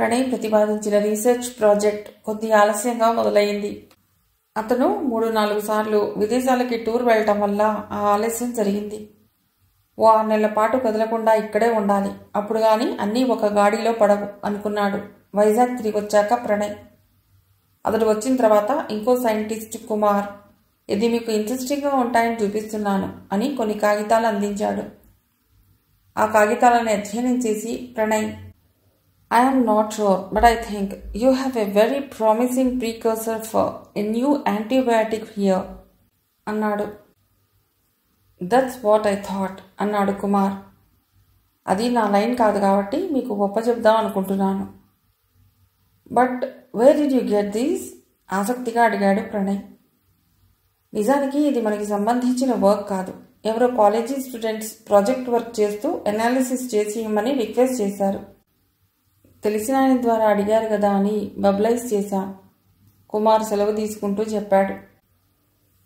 ప్రణయ్ ప్రతిపాదించిన research project కొద్ది ఆలస్యంగా మొదలైంది. అతను 3-4 సార్లు విదేశాలకి టూర్ వెళ్లటం వల్ల ఆ ఆలస్యం జరిగింది. ఓ 6 నెలల పాటు కదలకుండా ఇక్కడే ఉండాలి, అప్పుడు గాని అన్నీ ఒక గాడిలో పడవు అనుకున్నాడు వైజాగ్ తిరిగి వచ్చాక ప్రణయ్. అతడు వచ్చిన తర్వాత ఇంకో సైంటిస్ట్ కుమార్, ఇది మీకు ఇంట్రెస్టింగ్గా ఉంటాయని చూపిస్తున్నాను అని కొన్ని కాగితాలు అందించాడు. ఆ కాగితాలను అధ్యయనం చేసి Pranay, I am not sure, but I think you have a very promising precursor for a new antibiotic here, అన్నాడు. That's what I thought, అన్నాడు కుమార్. అది నా లైన్ కాదు కాబట్టి మీకు గొప్ప చెప్దాం అనుకుంటున్నాను. But where did you get these? ఆసక్తిగా అడిగాడు ప్రణయ్. నిజానికి ఇది మనకి సంబంధించిన వర్క్ కాదు. ఎవరో కాలేజీ స్టూడెంట్స్ ప్రాజెక్ట్ వర్క్ చేస్తూ ఎనాలిసిస్ చేసి ఇవ్వమని రిక్వెస్ట్ చేశారు. తెలిసిన ఆయన ద్వారా అడిగారు కదా అని బబ్లైజ్ చేశాం. కుమార్ సెలవు తీసుకుంటూ చెప్పాడు.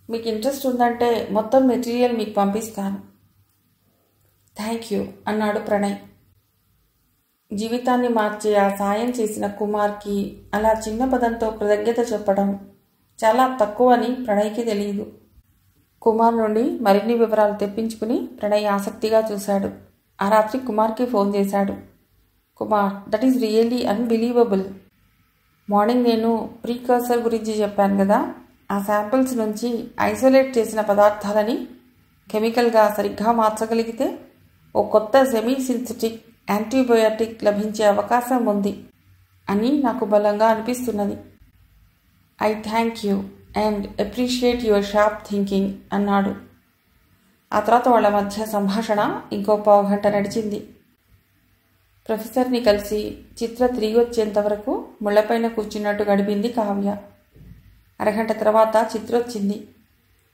మీకు ఇంట్రెస్ట్ ఉందంటే మొత్తం మెటీరియల్ మీకు పంపిస్తాను. థ్యాంక్ యూ అన్నాడు ప్రణయ్. జీవితాన్ని మార్చే ఆ సాయం చేసిన కుమార్కి అలా చిన్న పదంతో కృతజ్ఞత చెప్పడం చాలా తక్కువ అని ప్రణయ్కి తెలియదు. కుమార్ నుండి మరిన్ని వివరాలు తెప్పించుకుని ప్రణయ్ ఆసక్తిగా చూశాడు. ఆ రాత్రి కుమార్కి ఫోన్ చేశాడు. Kumar, that is really unbelievable. Morning నేను ప్రీకర్సర్ గురించి చెప్పాను కదా, ఆ శాంపిల్స్ నుంచి ఐసోలేట్ చేసిన పదార్థాలని కెమికల్గా సరిగ్గా మార్చగలిగితే ఓ కొత్త సెమీ సింథటిక్ యాంటీబయోటిక్ లభించే అవకాశం ఉంది అని నాకు బలంగా అనిపిస్తున్నది. I thank you and appreciate your sharp thinking అన్నాడు. ఆ తర్వాత వాళ్ళ మధ్య సంభాషణ ఇంకో 1/2 గంట నడిచింది. ప్రొఫెసర్ని కలిసి చిత్ర తిరిగి వచ్చేంత వరకు ముళ్లపైన కూర్చున్నట్టు గడిపింది కావ్య. అరగంట తర్వాత చిత్ర వచ్చింది.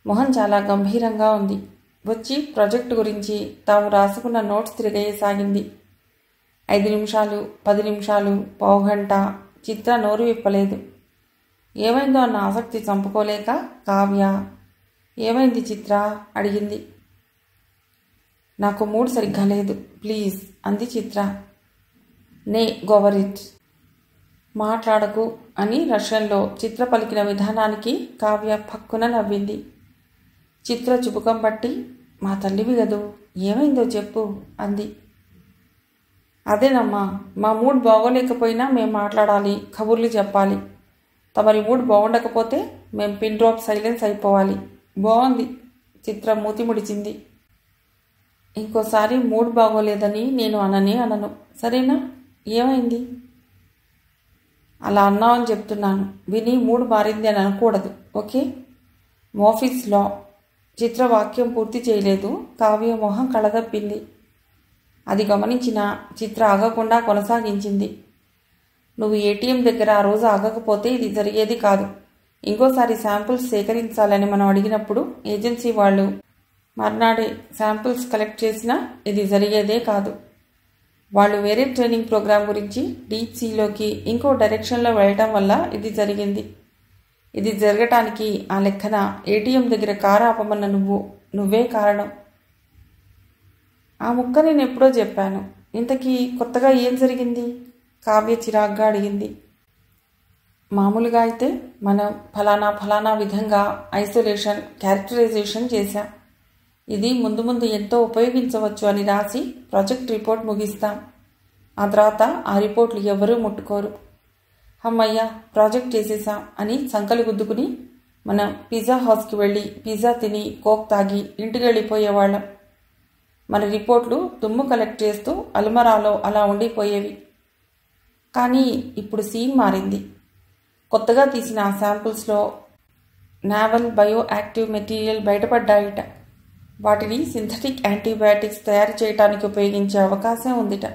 మొహం చాలా గంభీరంగా ఉంది. వచ్చి ప్రాజెక్టు గురించి తాము రాసుకున్న నోట్స్ తిరిగేయసాగింది. 5 నిమిషాలు, 10 నిమిషాలు, 1/2 గంట చిత్ర నోరు విప్పలేదు. ఏమైందో అన్న ఆసక్తి చంపుకోలేక కావ్య, ఏమైంది చిత్ర అడిగింది. నాకు మూడ్ సరిగ్గా లేదు, ప్లీజ్ అంది చిత్ర. నే గోవరిట్, మాట్లాడకు అని రష్యన్లో చిత్ర పలికిన విధానానికి కావ్య పక్కున నవ్వింది. చిత్ర చుబుకం పట్టి, మా తల్లివి గదు, ఏమైందో చెప్పు అంది. అదేనమ్మా, మా మూడ్ బాగోలేకపోయినా మేం మాట్లాడాలి, కబుర్లు చెప్పాలి. తమరి మూడ్ బాగుండకపోతే మేం పిన్ డ్రాప్ సైలెన్స్ అయిపోవాలి. బాగుంది. చిత్ర మూతి ముడిచింది. ఇంకోసారి మూడ్ బాగోలేదని నేను అనను, సరేనా? ఏమైంది? అలా అన్నావని చెప్తున్నాను. విని మూడ్ మారింది అని అనకూడదు, ఓకే? ఆఫీస్లో చిత్ర వాక్యం పూర్తి చేయలేదు. కావ్య మొహం కళదప్పింది. అది గమనించిన చిత్ర ఆగకుండా కొనసాగించింది. నువ్వు ఏటీఎం దగ్గర ఆ రోజు ఆగకపోతే ఇది జరిగేది కాదు. ఇంకోసారి శాంపుల్స్ సేకరించాలని మనం అడిగినప్పుడు ఏజెన్సీ వాళ్ళు మర్నాడే శాంపుల్స్ కలెక్ట్ చేసినా ఇది జరిగేదే కాదు. వాళ్ళు వేరే ట్రైనింగ్ ప్రోగ్రాం గురించి డీప్ సీలోకి ఇంకో డైరెక్షన్లో వెళ్ళటం వల్ల ఇది జరిగింది. ఇది జరగటానికి ఆ లెక్కన ఏటీఎం దగ్గర కారు ఆపమన్న నువ్వే కారణం. ఆ ముక్క నేను ఎప్పుడో చెప్పాను. ఇంతకీ కొత్తగా ఏం జరిగింది? కావ్య చిరాగ్గా అడిగింది. మామూలుగా అయితే మనం ఫలానా విధంగా ఐసోలేషన్ క్యారెక్టరైజేషన్ చేశాం. ఇది ముందు ముందు ఎంతో ఉపయోగించవచ్చు అని రాసి ప్రాజెక్ట్ రిపోర్ట్ ముగిస్తాం. ఆ తర్వాత ఆ రిపోర్ట్లు ఎవరూ ముట్టుకోరు. అమ్మయ్యా, ప్రాజెక్ట్ చేసేసాం అని సంకలు గుద్దుకుని మనం పిజ్జా హౌస్కి వెళ్ళి పిజ్జా తిని కోక్ తాగి ఇంటికి వెళ్ళిపోయేవాళ్ళం. మన రిపోర్ట్లు దుమ్ము కలెక్ట్ చేస్తూ అల్మరాలో అలా ఉండిపోయేవి. కానీ ఇప్పుడు సీన్ మారింది. కొత్తగా తీసిన ఆ శాంపుల్స్లో నావల్ బయో యాక్టివ్ మెటీరియల్ బయటపడ్డాయిట. వాటిని సింథటిక్ యాంటీబయాటిక్స్ తయారు చేయడానికి ఉపయోగించే అవకాశం ఉందిట.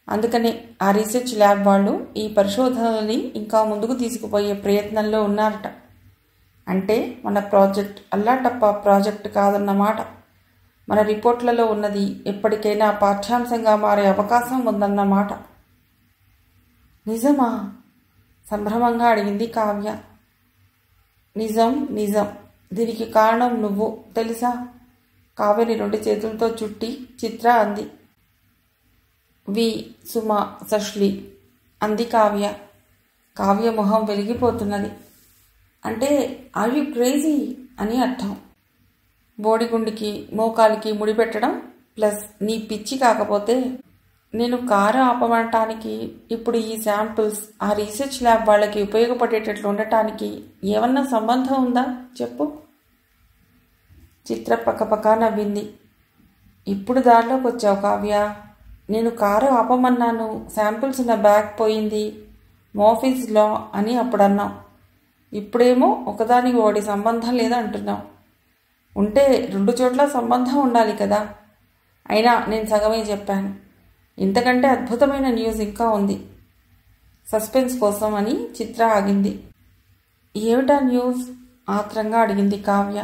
అందుకనే ఆ రీసెర్చ్ ల్యాబ్ వాళ్ళు ఈ పరిశోధనల్ని ఇంకా ముందుకు తీసుకుపోయే ప్రయత్నంలో ఉన్నారట. అంటే మన ప్రాజెక్ట్ అల్లాటప్ప ప్రాజెక్ట్ కాదన్నమాట. మన రిపోర్ట్లలో ఉన్నది ఎప్పటికైనా పాఠ్యాంశంగా మారే అవకాశం ఉందన్నమాట. నిజమా? సంభ్రమంగా అడిగింది కావ్య. నిజం. దీనికి కారణం నువ్వు తెలుసా? కావ్యని 2 చేతులతో చుట్టి చిత్ర అంది. వి సుమ సష్లి అంది కావ్య. కావ్య మొహం వెలిగిపోతున్నది. అంటే ఆర్ యు క్రేజీ అని అర్థం. బోడిగుండికి మోకాలికి ముడిపెట్టడం ప్లస్ నీ పిచ్చి కాకపోతే నేను కారు ఆపమనటానికి ఇప్పుడు ఈ శాంపిల్స్ ఆ రీసెర్చ్ ల్యాబ్ వాళ్ళకి ఉపయోగపడేటట్లు ఉండటానికి ఏమన్నా సంబంధం ఉందా చెప్పు. చిత్ర పక్కపక్క నవ్వింది. ఇప్పుడు దారిలోకి వచ్చావు కావ్య. నేను కారు ఆపమన్నాను, శాంపిల్స్ ఉన్న బ్యాగ్ పోయింది, మోఫీస్లో అని అప్పుడు అన్నాం. ఇప్పుడేమో ఒకదానికి ఒకటి సంబంధం లేదంటున్నావు. ఉంటే రెండు చోట్ల సంబంధం ఉండాలి కదా. అయినా నేను సగమే చెప్పాను. ఇంతకంటే అద్భుతమైన న్యూస్ ఇంకా ఉంది. సస్పెన్స్ కోసం అని చిత్ర ఆగింది. ఏమిటా న్యూస్? ఆత్రంగా అడిగింది కావ్య.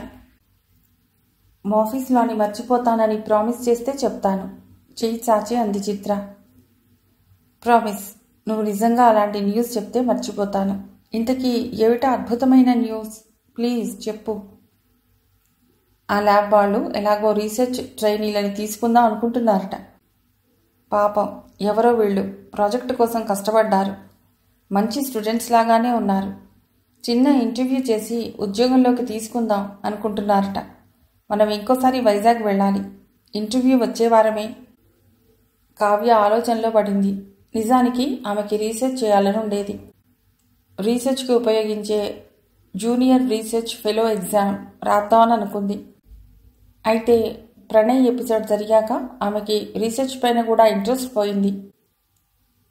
మోఫీస్లోని మర్చిపోతానని ప్రామిస్ చేస్తే చెప్తాను, చెయ్యి చాచి అంది చిత్ర. ప్రామిస్. నువ్వు నిజంగా అలాంటి న్యూస్ చెప్తే మర్చిపోతాను. ఇంతకీ ఏమిటా అద్భుతమైన న్యూస్? ప్లీజ్ చెప్పు. ఆ ల్యాబ్ వాళ్ళు ఎలాగో రీసెర్చ్ ట్రైనీలని తీసుకుందాం అనుకుంటున్నారట. పాపం ఎవరో వీళ్ళు ప్రాజెక్టు కోసం కష్టపడ్డారు. మంచి స్టూడెంట్స్ లాగానే ఉన్నారు. చిన్న ఇంటర్వ్యూ చేసి ఉద్యోగంలోకి తీసుకుందాం అనుకుంటున్నారట. మనం ఇంకోసారి వైజాగ్ వెళ్ళాలి. ఇంటర్వ్యూ వచ్చే వారమే. కావ్య ఆలోచనలో పడింది. నిజానికి ఆమెకి రీసెర్చ్ చేయాలని ఉండేది. రీసెర్చ్కి ఉపయోగించే జూనియర్ రీసెర్చ్ ఫెలో ఎగ్జామ్ రాద్దామని అనుకుంది. అయితే ప్రణయ్ ఎపిసోడ్ జరిగాక ఆమెకి రీసెర్చ్ పైన కూడా ఇంట్రెస్ట్ పోయింది.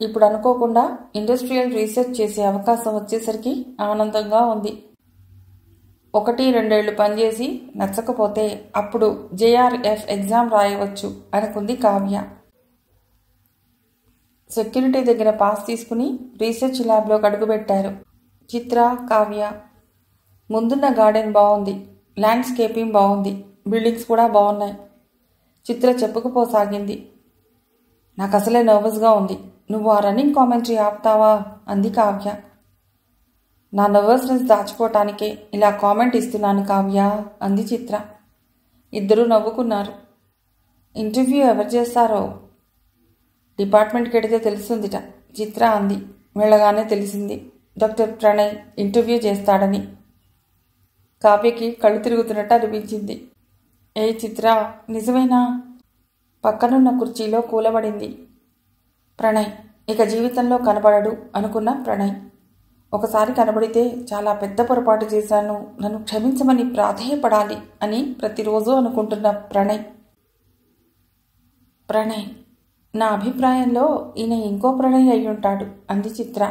ఇప్పుడు అనుకోకుండా ఇండస్ట్రియల్ రీసెర్చ్ చేసే అవకాశం వచ్చేసరికి ఆనందంగా ఉంది. 1-2 ఏళ్లు పనిచేసి నచ్చకపోతే అప్పుడు జేఆర్ఎఫ్ ఎగ్జామ్ రాయవచ్చు అనుకుంది కావ్య. సెక్యూరిటీ దగ్గర పాస్ తీసుకుని రీసెర్చ్ ల్యాబ్లో అడుగుపెట్టారు చిత్ర, కావ్య. ముందున్న గార్డెన్ బాగుంది, ల్యాండ్స్కేపింగ్ బాగుంది, బిల్డింగ్స్ కూడా బాగున్నాయి. చిత్ర చెప్పుకుపోసాగింది. నాకు అసలే నర్వస్గా ఉంది. నువ్వు ఆ రన్నింగ్ కామెంటరీ ఆపుతావా అంది కావ్య. నా నర్వస్నెస్ దాచుకోవటానికే ఇలా కామెంట్ ఇస్తున్నాను కావ్య అంది చిత్ర. ఇద్దరూ నవ్వుకున్నారు. ఇంటర్వ్యూ ఎవరు చేస్తారో డిపార్ట్మెంట్కి వెడితే తెలుస్తుందిట చిత్ర అంది. వెళ్ళగానే తెలిసింది డాక్టర్ ప్రణయ్ ఇంటర్వ్యూ చేస్తాడని. కావ్యకి కళ్ళు తిరుగుతున్నట్టు అనిపించింది. ఏ చిత్ర, నిజమేనా? పక్కనున్న కుర్చీలో కూలబడింది. ప్రణయ్ ఇక జీవితంలో కనబడడు అనుకున్న ప్రణయ్. ఒకసారి కనబడితే చాలా పెద్ద పొరపాటు చేశాను, నన్ను క్షమించమని ప్రాధేయపడాలి అని ప్రతిరోజు అనుకుంటున్న ప్రణయ్. ప్రణయ్ నా అభిప్రాయంలో ఈయన ఇంకో ప్రణయ్ అయ్యుంటాడు అంది చిత్ర.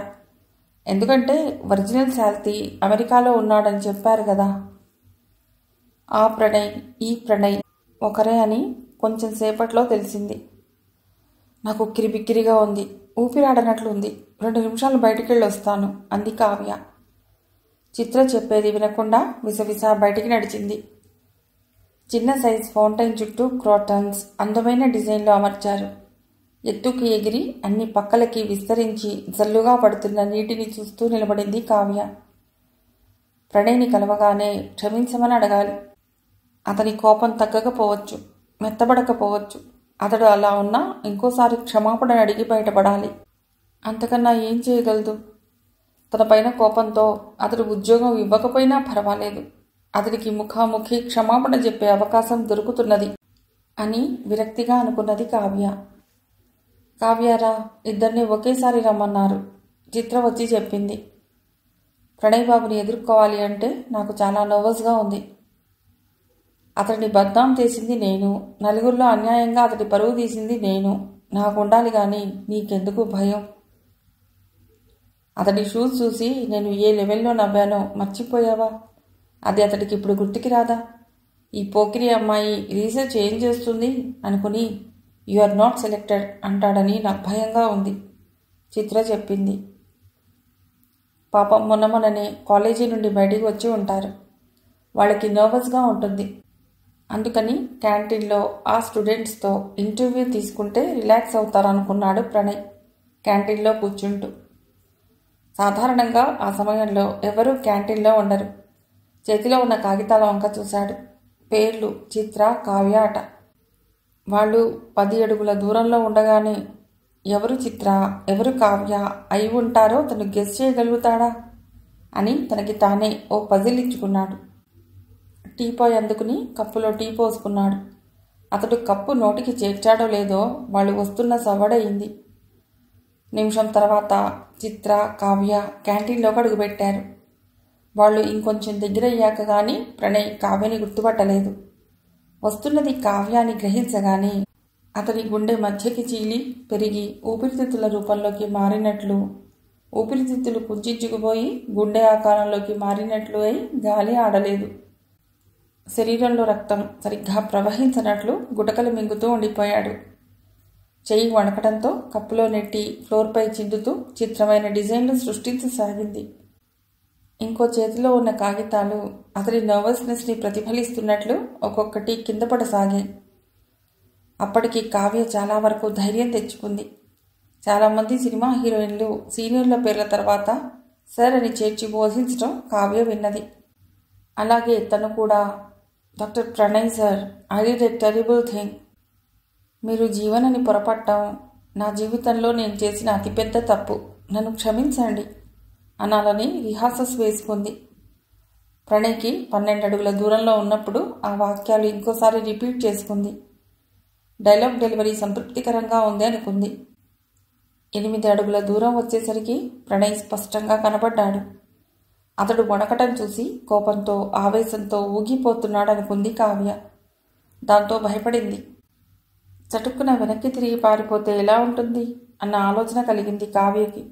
ఎందుకంటే ఒరిజినల్ శాల్తీ అమెరికాలో ఉన్నాడని చెప్పారు కదా. ఆ ప్రణయ్ ఈ ప్రణయ్ ఒకరే అని కొంచెం సేపట్లో తెలిసింది. నాకు కిరిబిక్కిరిగా ఉంది, ఊపిరాడనట్లుంది. 2 నిమిషాలు బయటికెళ్ళి వస్తాను అంది కావ్య. చిత్ర చెప్పేది వినకుండా విసవిసా బయటికి నడిచింది. చిన్న సైజ్ ఫౌంటైన్ చుట్టూ క్రాటన్స్ అందమైన డిజైన్లో అమర్చారు. ఎత్తుకి ఎగిరి అన్ని పక్కలకి విస్తరించి జల్లుగా పడుతున్న నీటిని చూస్తూ నిలబడింది కావ్య. ప్రణయ్ని కలవగానే క్షమించమని అడగాలి. అతని కోపం తగ్గకపోవచ్చు, మెత్తబడకపోవచ్చు. అతడు అలా ఉన్నా ఇంకోసారి క్షమాపణ అడిగి బయటపడాలి. అంతకన్నా ఏం చేయగలదు? తన పైన కోపంతో అతడు ఉద్యోగం ఇవ్వకపోయినా పర్వాలేదు, అతడికి ముఖాముఖి క్షమాపణ చెప్పే అవకాశం దొరుకుతున్నది అని విరక్తిగా అనుకున్నది కావ్య. కావ్యారా, ఇద్దరిని ఒకేసారి రమ్మన్నారు. చిత్ర వచ్చి చెప్పింది. ప్రణయ్ బాబుని ఎదుర్కోవాలి అంటే నాకు చాలా నర్వస్గా ఉంది. అతడిని బద్నాం చేసింది నేను, నలుగురిలో అన్యాయంగా అతడి పరువు తీసింది నేను. నాకుండాలి కానీ నీకెందుకు భయం? అతడి షూస్ చూసి నేను ఏ లెవెల్లో నవ్వానో మర్చిపోయావా? అది అతడికి ఇప్పుడు గుర్తుకి రాదా? ఈ పోకిరి అమ్మాయి రీసెర్చ్ ఏం చేస్తుంది అనుకుని యు ఆర్ నాట్ సెలెక్టెడ్ అంటాడని నాకు భయంగా ఉంది చిత్ర చెప్పింది. పాపం మొన్ననే కాలేజీ నుండి బయటికి వచ్చి ఉంటారు. వాళ్ళకి నర్వస్గా ఉంటుంది. అందుకని క్యాంటీన్లో ఆ స్టూడెంట్స్తో ఇంటర్వ్యూ తీసుకుంటే రిలాక్స్ అవుతారనుకున్నాడు ప్రణయ్ క్యాంటీన్లో కూర్చుంటూ. సాధారణంగా ఆ సమయంలో ఎవరూ క్యాంటీన్లో ఉండరు. చేతిలో ఉన్న కాగితాల వంక చూశాడు. పేర్లు చిత్ర, కావ్య అట. వాళ్ళు 10 అడుగుల దూరంలో ఉండగానే ఎవరు చిత్ర, ఎవరు కావ్య అయి ఉంటారో తను గెస్ చేయగలుగుతాడా అని తనకి తానే ఓ పజిల్ ఇచ్చుకున్నాడు. టీపాయ్ అందుకుని కప్పులో టీ పోసుకున్నాడు. అతడు కప్పు నోటికి చేర్చాడో లేదో వాళ్ళు వస్తున్న సవ్వడయింది. నిమిషం తర్వాత చిత్ర, కావ్య క్యాంటీన్లోకి అడుగుపెట్టారు. వాళ్ళు ఇంకొంచెం దగ్గరయ్యాక గాని ప్రణయ్ కావ్యని గుర్తుపట్టలేదు. వస్తున్నది కావ్య అని గ్రహించగానే అతని గుండె మధ్యకి చీలి పెరిగి ఊపిరితిత్తుల రూపంలోకి మారినట్లు, ఊపిరితిత్తులు కుంచుకుపోయి గుండె ఆకారంలోకి మారినట్లు అయి గాలి ఆడలేదు. శరీరంలో రక్తం సరిగ్గా ప్రవహించనట్లు గుటకలు మింగుతూ ఉండిపోయాడు. చెయ్యి వణకడంతో కప్పులో నెట్టి ఫ్లోర్పై చిందుతూ చిత్రమైన డిజైన్లు సృష్టించసాగింది. ఇంకో చేతిలో ఉన్న కాగితాలు అతడి నర్వస్నెస్ని ప్రతిఫలిస్తున్నట్లు ఒక్కొక్కటి కింద పడసాగాయి. అప్పటికి కావ్య చాలా వరకు ధైర్యం తెచ్చుకుంది. చాలామంది సినిమా హీరోయిన్లు సీనియర్ల పేర్ల తర్వాత సార్ అని చేర్చి బోధించడం కావ్య విన్నది. అలాగే తను కూడా, doctor Pranay sir, I did a terrible thing. మీరు జీవనని పొరపట్టం నా జీవితంలో నేను చేసిన అతిపెద్ద తప్పు, నన్ను క్షమించండి అనాలని రిహార్సల్స్ వేసుకుంది. ప్రణయ్కి 12 అడుగుల దూరంలో ఉన్నప్పుడు ఆ వాక్యాలు ఇంకోసారి రిపీట్ చేసుకుంది. డైలాగ్ డెలివరీ సంతృప్తికరంగా ఉంది అనుకుంది. 8 అడుగుల దూరం వచ్చేసరికి ప్రణయ్ స్పష్టంగా కనబడ్డాడు. అతడు వణకటం చూసి కోపంతో ఆవేశంతో ఊగిపోతున్నాడనుకుంది కావ్య. దాంతో భయపడింది. చటుక్కున వెనక్కి తిరిగి పారిపోతే ఎలా ఉంటుంది అన్న ఆలోచన కలిగింది కావ్యకి.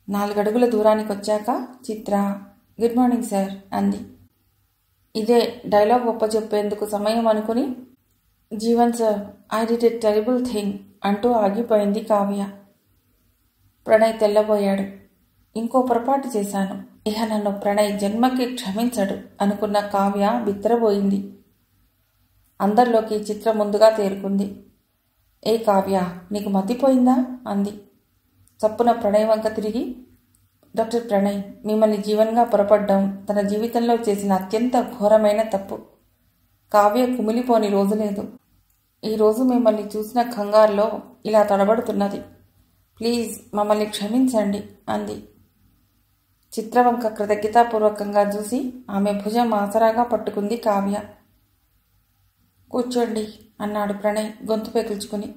4 అడుగుల దూరానికి వచ్చాక చిత్ర, గుడ్ మార్నింగ్ సార్ అంది. ఇదే డైలాగ్ ఒప్పచెప్పేందుకు సమయం అనుకుని, Jeevan sir, I did a terrible thing అంటూ ఆగిపోయింది కావ్య. ప్రణయ్ తెల్లబోయాడు. ఇంకో పొరపాటు చేశాను, ఇహ నన్ను ప్రణయ్ జన్మకి క్షమించడు అనుకున్న కావ్య బిత్తరబోయింది. అందరిలోకి చిత్ర ముందుగా తేరుకుంది. ఏ కావ్య, నీకు మతిపోయిందా అంది. చప్పున ప్రణయ్ వంక తిరిగి, డాక్టర్ ప్రణయ్, మిమ్మల్ని జీవన్గా పొరపడ్డం తన జీవితంలో చేసిన అత్యంత ఘోరమైన తప్పు. కావ్య కుమిలిపోని రోజు లేదు. ఈరోజు మిమ్మల్ని చూసిన కంగారులో ఇలా తడబడుతున్నది. ప్లీజ్ మమ్మల్ని క్షమించండి అంది. చిత్రవంక కృతజ్ఞతాపూర్వకంగా చూసి ఆమె భుజం ఆసరాగా పట్టుకుంది కావ్య. కూర్చోండి అన్నాడు ప్రణయ్ గొంతు పెకిల్చుకుని.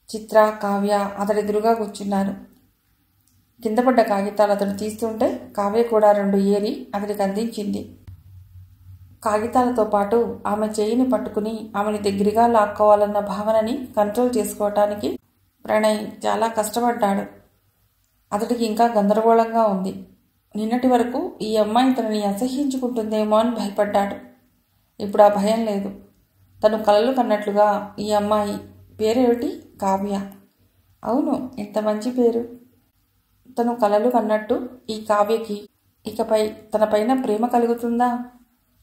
చిత్ర, కావ్య అతడెదురుగా కూర్చున్నారు. కింద పడ్డ కాగితాలు అతడు తీస్తుంటే కావ్య కూడా 2 ఏరి అతడికి అందించింది. కాగితాలతో పాటు ఆమె చేయిని పట్టుకుని ఆమెని దగ్గరగా లాక్కోవాలన్న భావనని కంట్రోల్ చేసుకోవటానికి ప్రణయ్ చాలా కష్టపడ్డాడు. అతడికి ఇంకా గందరగోళంగా ఉంది. నిన్నటి వరకు ఈ అమ్మాయి తనని అసహ్యించుకుంటుందేమో అని భయపడ్డాడు. ఇప్పుడు ఆ భయం లేదు. తను కలలు కన్నట్లుగా ఈ అమ్మాయి పేరేమిటి? కావ్య. అవును, ఎంత మంచి పేరు. తను కలలు కన్నట్టు ఈ కావ్యకి ఇకపై తనపైన ప్రేమ కలుగుతుందా,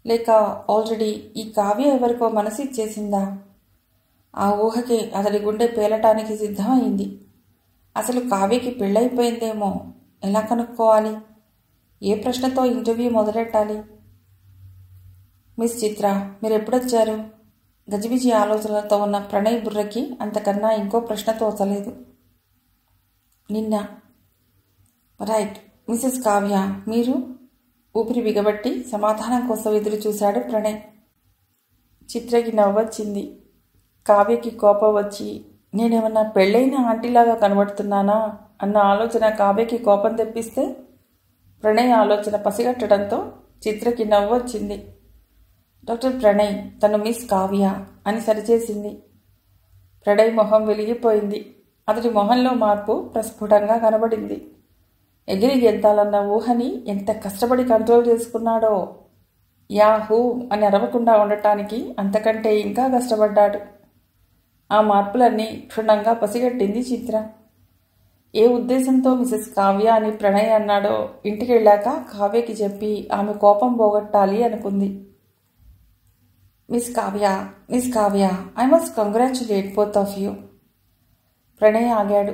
లేక ఆల్రెడీ ఈ కావ్య ఎవరికో మనసు ఇచ్చేసిందా? ఆ ఊహకే అతడి గుండె పేలటానికి సిద్ధమైంది. అసలు కావ్యకి పెళ్ళైపోయిందేమో, ఎలా కనుక్కోవాలి? ఏ ప్రశ్నతో ఇంటర్వ్యూ మొదలెట్టాలి? మిస్ చిత్ర, మీరు ఎప్పుడొచ్చారు? గజిబిజి ఆలోచనలతో ఉన్న ప్రణయ్ బుర్రకి అంతకన్నా ఇంకో ప్రశ్న తోచలేదు. నిన్న. రైట్. మిసెస్ కావ్య, మీరు? ఊపిరి బిగబట్టి సమాధానం కోసం ఎదురు చూశాడు ప్రణయ్. చిత్రకి నవ్వొచ్చింది. కావ్యకి కోపం వచ్చి, నేనేమన్నా పెళ్ళైన ఆంటీలాగా కనబడుతున్నానా అన్న ఆలోచన కావ్యకి కోపం తెప్పిస్తే ప్రణయ్ ఆలోచన పసిగట్టడంతో చిత్రకి నవ్వొచ్చింది. డాక్టర్ ప్రణయ్, తను మిస్ కావ్య అని సరిచేసింది. ప్రణయ్ మొహం వెలిగిపోయింది. అతడి మొహంలో మార్పు ప్రస్ఫుటంగా కనబడింది. ఎగిరి గెంతాలన్న ఊహని ఎంత కష్టపడి కంట్రోల్ చేసుకున్నాడో. యాహూ అని అరవకుండా ఉండటానికి అంతకంటే ఇంకా కష్టపడ్డాడు. ఆ మార్పులన్నీ క్షుణ్ణంగా పసిగట్టింది చిత్ర. ఏ ఉద్దేశంతో మిసెస్ కావ్య అని ప్రణయ్ అన్నాడో ఇంటికెళ్ళాక కావ్యకి చెప్పి ఆమె కోపం పోగొట్టాలి అనుకుంది. Miss Kavya, I must congratulate both of you. Pranay ఆగాడు.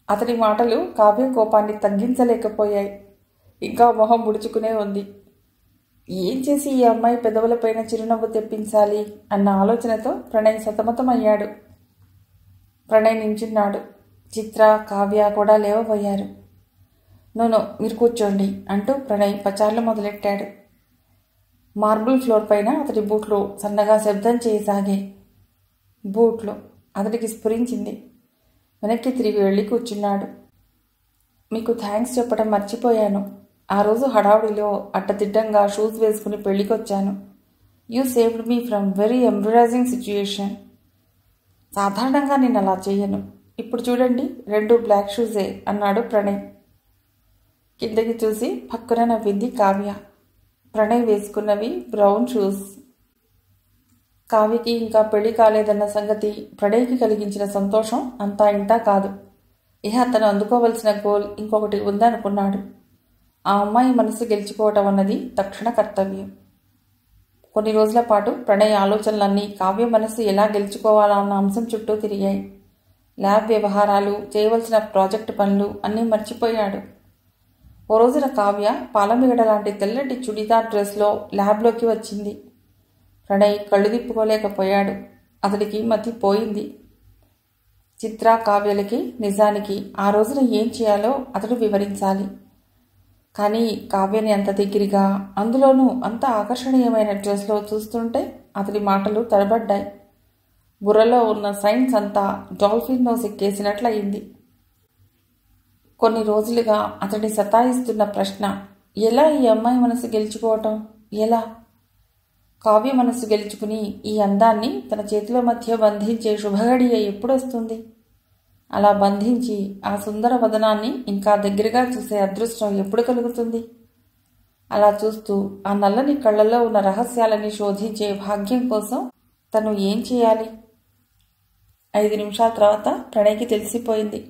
అతడి మాటలు కావ్య కోపాన్ని తగ్గించలేకపోయాయి. ఇంకా మొహం ముడుచుకునే ఉంది. ఏం చేసి ఈ అమ్మాయి పెదవులపైన చిరునవ్వు తెప్పించాలి అన్న ఆలోచనతో ప్రణయ్ సతమతమయ్యాడు. ప్రణయ్ నించున్నాడు. చిత్ర, కావ్య కూడా లేవబోయారు. నో, మీరు కూర్చోండి అంటూ ప్రణయ్ పచార్లు మొదలెట్టాడు. మార్బుల్ ఫ్లోర్ పైన అతడి బూట్లు సన్నగా శబ్దం చేయసాగాయి. బూట్లు అతడికి స్ఫురించింది. వెనక్కి తిరిగి వెళ్ళి కూర్చున్నాడు. మీకు థ్యాంక్స్ చెప్పడం మర్చిపోయాను. ఆ రోజు హడావుడిలో అడ్డదిడ్డంగా షూస్ వేసుకుని పెళ్ళికొచ్చాను. You saved me from very embarrassing situation. సాధారణంగా నేను అలా చేయను. ఇప్పుడు చూడండి, 2 బ్లాక్ షూసే అన్నాడు ప్రణయ్. కిందకి చూసి పక్కన నవ్వింది కావ్య. ప్రణయ్ వేసుకున్నవి బ్రౌన్ షూస్. కావ్యకి ఇంకా పెళ్లి కాలేదన్న సంగతి ప్రణయ్కి కలిగించిన సంతోషం అంతా ఇంటా కాదు. ఇహ తను అందుకోవలసిన గోల్ ఇంకొకటి ఉందనుకున్నాడు. ఆ అమ్మాయి మనసు గెలుచుకోవటం అన్నది తక్షణ కర్తవ్యం. కొన్ని రోజుల పాటు ప్రణయ్ ఆలోచనలన్నీ కావ్య మనసు ఎలా గెలుచుకోవాలా అన్న అంశం చుట్టూ తిరిగాయి. ల్యాబ్ వ్యవహారాలు, చేయవలసిన ప్రాజెక్టు పనులు అన్నీ మర్చిపోయాడు. ఓ రోజున కావ్య పాలమిగడ లాంటి తెల్లటి చుడిదార్ డ్రెస్లో ల్యాబ్లోకి వచ్చింది. ప్రణయ్ కళ్ళు తిప్పుకోలేకపోయాడు. అతడికి మతి పోయింది. చిత్ర, కావ్యలకి నిజానికి ఆ రోజున ఏం చేయాలో అతడు వివరించాలి. కానీ కావ్యని అంత దగ్గరగా, అందులోనూ అంత ఆకర్షణీయమైన డ్రెస్లో చూస్తుంటే అతడి మాటలు తడబడ్డాయి. బుర్రలో ఉన్న సైన్స్ అంతా డాల్ఫిన్ నోస్ ఎక్కేసినట్లయింది. కొన్ని రోజులుగా అతడిని సతాయిస్తున్న ప్రశ్న, ఎలా ఈ అమ్మాయి మనసు గెలుచుకోవటం? ఎలా? కావ్య మనసు గెలుచుకుని ఈ అందాన్ని తన చేతుల మధ్య బంధించే శుభగడియ ఎప్పుడొస్తుంది? అలా బంధించి ఆ సుందర వదనాన్ని ఇంకా దగ్గరగా చూసే అదృష్టం ఎప్పుడు కలుగుతుంది? అలా చూస్తూ ఆ నల్లని కళ్ళల్లో ఉన్న రహస్యాలని శోధించే భాగ్యం కోసం తను ఏం చేయాలి? 5 నిమిషాల తర్వాత ప్రణయ్కి తెలిసిపోయింది.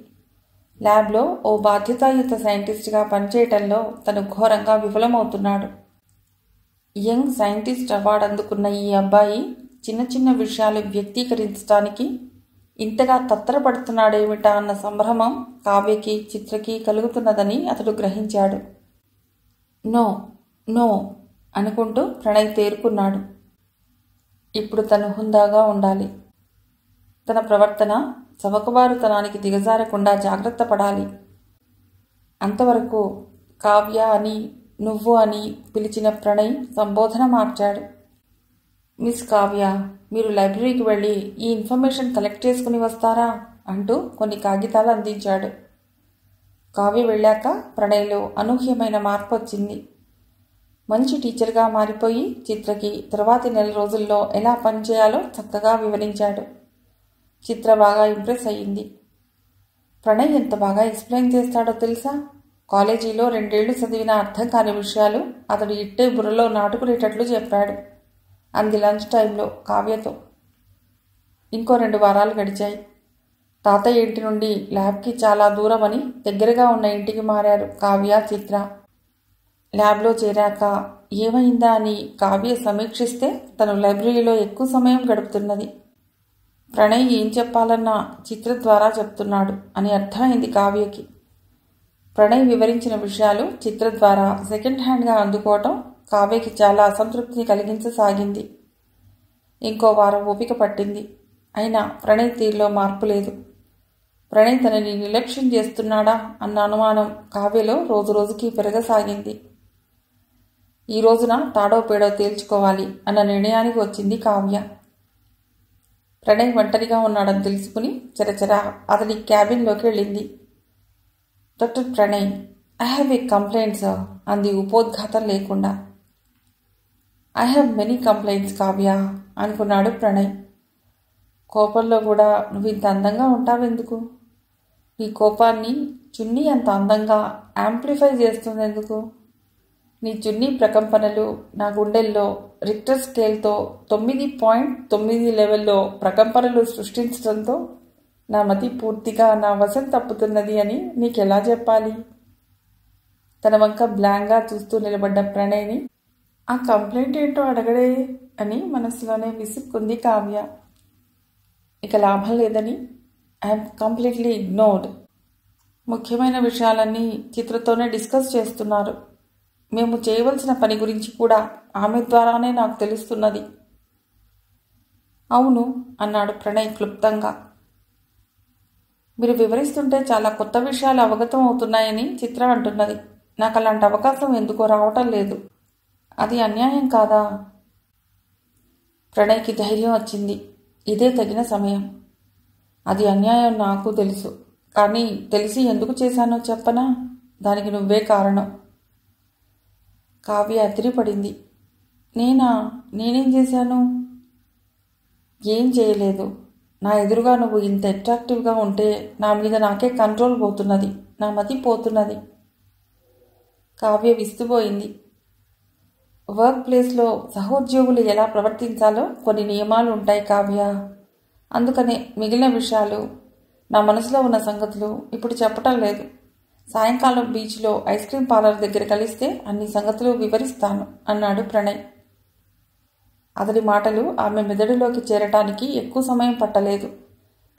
ల్యాబ్లో ఓ బాధ్యతాయుత సైంటిస్ట్గా పనిచేయటంలో తను ఘోరంగా విఫలమవుతున్నాడు. యంగ్ సైంటిస్ట్ అవార్డు అందుకున్న ఈ అబ్బాయి చిన్న చిన్న విషయాలు వ్యక్తీకరించడానికి ఇంతగా తత్తరపడుతున్నాడేమిటా అన్న సంభ్రమం కావ్యకి, చిత్రకి కలుగుతున్నదని అతడు గ్రహించాడు. నో నో అనుకుంటూ ప్రణయ్ తేరుకున్నాడు. ఇప్పుడు తను హుందాగా ఉండాలి. తన ప్రవర్తన చవకబారుతనానికి దిగజారకుండా జాగ్రత్త పడాలి. అంతవరకు కావ్య అని, నువ్వు అని పిలిచిన ప్రణయ్ సంబోధన మార్చాడు. మిస్ కావ్య, మీరు లైబ్రరీకి వెళ్ళి ఈ ఇన్ఫర్మేషన్ కలెక్ట్ చేసుకుని వస్తారా అంటూ కొన్ని కాగితాలు అందించాడు. కావ్య వెళ్ళాక ప్రణయ్లో అనూహ్యమైన మార్పు వచ్చింది. మంచి టీచర్గా మారిపోయి చిత్రకి తరువాతి నెల రోజుల్లో ఎలా పనిచేయాలో చక్కగా వివరించాడు. చిత్ర బాగా ఇంప్రెస్ అయ్యింది. ప్రణయ్ ఎంత బాగా ఎక్స్ప్లెయిన్ చేస్తాడో తెలుసా? కాలేజీలో 2 ఏళ్లు చదివిన అర్థం కాని విషయాలు అతడు ఇట్టే బుర్రలో నాటుకునేటట్లు చెప్పాడు. అంది లంచ్ టైంలో కావ్యతో. ఇంకో 2 వారాలు గడిచాయి. తాతయ్య ఇంటి నుండి ల్యాబ్కి చాలా దూరమని దగ్గరగా ఉన్న ఇంటికి మారారు కావ్య, చిత్ర. ల్యాబ్లో చేరాక ఏమైందా అని కావ్య సమీక్షిస్తే తను లైబ్రరీలో ఎక్కువ సమయం గడుపుతున్నది. ప్రణయ్ ఏం చెప్పాలన్నా చిత్ర ద్వారా చెప్తున్నాడు అని అర్థమైంది కావ్యకి. ప్రణయ్ వివరించిన విషయాలు చిత్ర ద్వారా సెకండ్ హ్యాండ్గా అందుకోవటం కావ్యకి చాలా అసంతృప్తిని కలిగించసాగింది. ఇంకో వారం ఓపిక పట్టింది. అయినా ప్రణయ్ తీరులో మార్పు లేదు. ప్రణయ్ తనని నిర్లక్ష్యం చేస్తున్నాడా అన్న అనుమానం కావ్యలో రోజు రోజుకి పెరగసాగింది. ఈ రోజున తాడో పేడో తేల్చుకోవాలి అన్న నిర్ణయానికి వచ్చింది కావ్య. ప్రణయ్ ఒంటరిగా ఉన్నాడని తెలుసుకుని చరచరా అతని క్యాబిన్లోకి వెళ్ళింది. Doctor Pranay, I have a complaint sir అంది ఉపోద్ఘాతం లేకుండా. I have many complaints Kavya అనుకున్నాడు ప్రణయ్. కోపంలో కూడా నువ్వు ఇంత అందంగా ఉంటావెందుకు? నీ కోపాన్ని చున్నీ అంత అందంగా యాంప్లిఫై చేస్తుందెందుకు? నీ చున్నీ ప్రకంపనలు నా గుండెల్లో రిక్టర్ స్కేల్తో 9.9 లెవెల్లో ప్రకంపనలు సృష్టించడంతో నా మతి పూర్తిగా నా వశం తప్పుతున్నది అని నీకెలా చెప్పాలి? తన వంక బ్లాంక్గా చూస్తూ నిలబడ్డ ప్రణయ్ని ఆ కంప్లైంట్ ఏంటో అడగడే అని మనసులోనే విసుక్కుంది కావ్య. ఇక లాభం లేదని ఐఎమ్ కంప్లీట్లీ ఇగ్నోర్డ్. ముఖ్యమైన విషయాలన్నీ చిత్రతోనే డిస్కస్ చేస్తున్నారు. మేము చేయవలసిన పని గురించి కూడా ఆమె ద్వారానే నాకు తెలుస్తున్నది. అవును అన్నాడు ప్రణయ్ క్లుప్తంగా. మీరు వివరిస్తుంటే చాలా కొత్త విషయాలు అవగతం అవుతున్నాయని చిత్ర అంటున్నది. నాకు అలాంటి అవకాశం ఎందుకో రావటం లేదు. అది అన్యాయం కాదా? ప్రణయ్కి ధైర్యం వచ్చింది. ఇదే తగిన సమయం. అది అన్యాయం నాకు తెలుసు. కానీ తెలిసి ఎందుకు చేశానో చెప్పనా? దానికి నువ్వే కారణం. కావ్య అదిరిపడింది. నేనేం చేశాను? ఏం చేయలేదు. నా ఎదురుగా నువ్వు ఇంత అట్రాక్టివ్గా ఉంటే నా మీద నాకే కంట్రోల్ పోతున్నది. నా మతి పోతున్నది. కావ్య విస్తుపోయింది. వర్క్ ప్లేస్లో సహోద్యోగులు ఎలా ప్రవర్తించాలో కొన్ని నియమాలు ఉంటాయి కావ్య. అందుకనే మిగిలిన విషయాలు, నా మనసులో ఉన్న సంగతులు ఇప్పుడు చెప్పటం లేదు. సాయంకాలం బీచ్లో ఐస్ క్రీం పార్లర్ దగ్గర కలిస్తే అన్ని సంగతులు వివరిస్తాను అన్నాడు ప్రణయ్. అతడి మాటలు ఆమె మెదడులోకి చేరటానికి ఎక్కువ సమయం పట్టలేదు.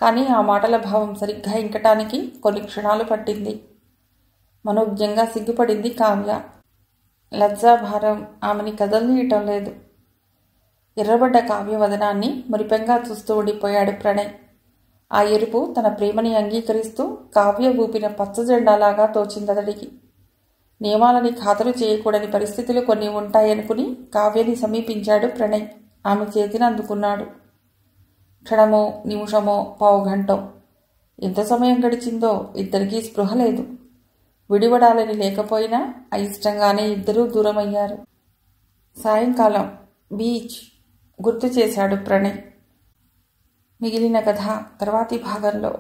కానీ ఆ మాటల భావం సరిగ్గా ఇంకటానికి కొన్ని క్షణాలు పట్టింది. మనోజ్ఞంగా సిగ్గుపడింది కావ్య. లజ్జాభారం ఆమెని కదలనీయటం లేదు. ఎర్రబడ్డ కావ్య వదనాన్ని మురిపెంగా చూస్తూ ఉండిపోయాడు ప్రణయ్. ఆ ఎరుపు తన ప్రేమని అంగీకరిస్తూ కావ్య ఊపిన పచ్చజెండాలాగా తోచిందతడికి. నియమాలని ఖాతరు చేయకూడని పరిస్థితులు కొన్ని ఉంటాయనుకుని కావ్యని సమీపించాడు ప్రణయ్. ఆమె చేతిని అందుకున్నాడు. క్షణమో నిమిషమో పావుగంటో ఎంత సమయం గడిచిందో ఇద్దరికీ స్పృహ లేదు. విడివడాలని లేకపోయినా అయిష్టంగానే ఇద్దరూ దూరమయ్యారు. సాయంకాలం బీచ్ గుర్తు చేశాడు ప్రణయ్. మిగిలిన కథ తర్వాతి భాగంలో.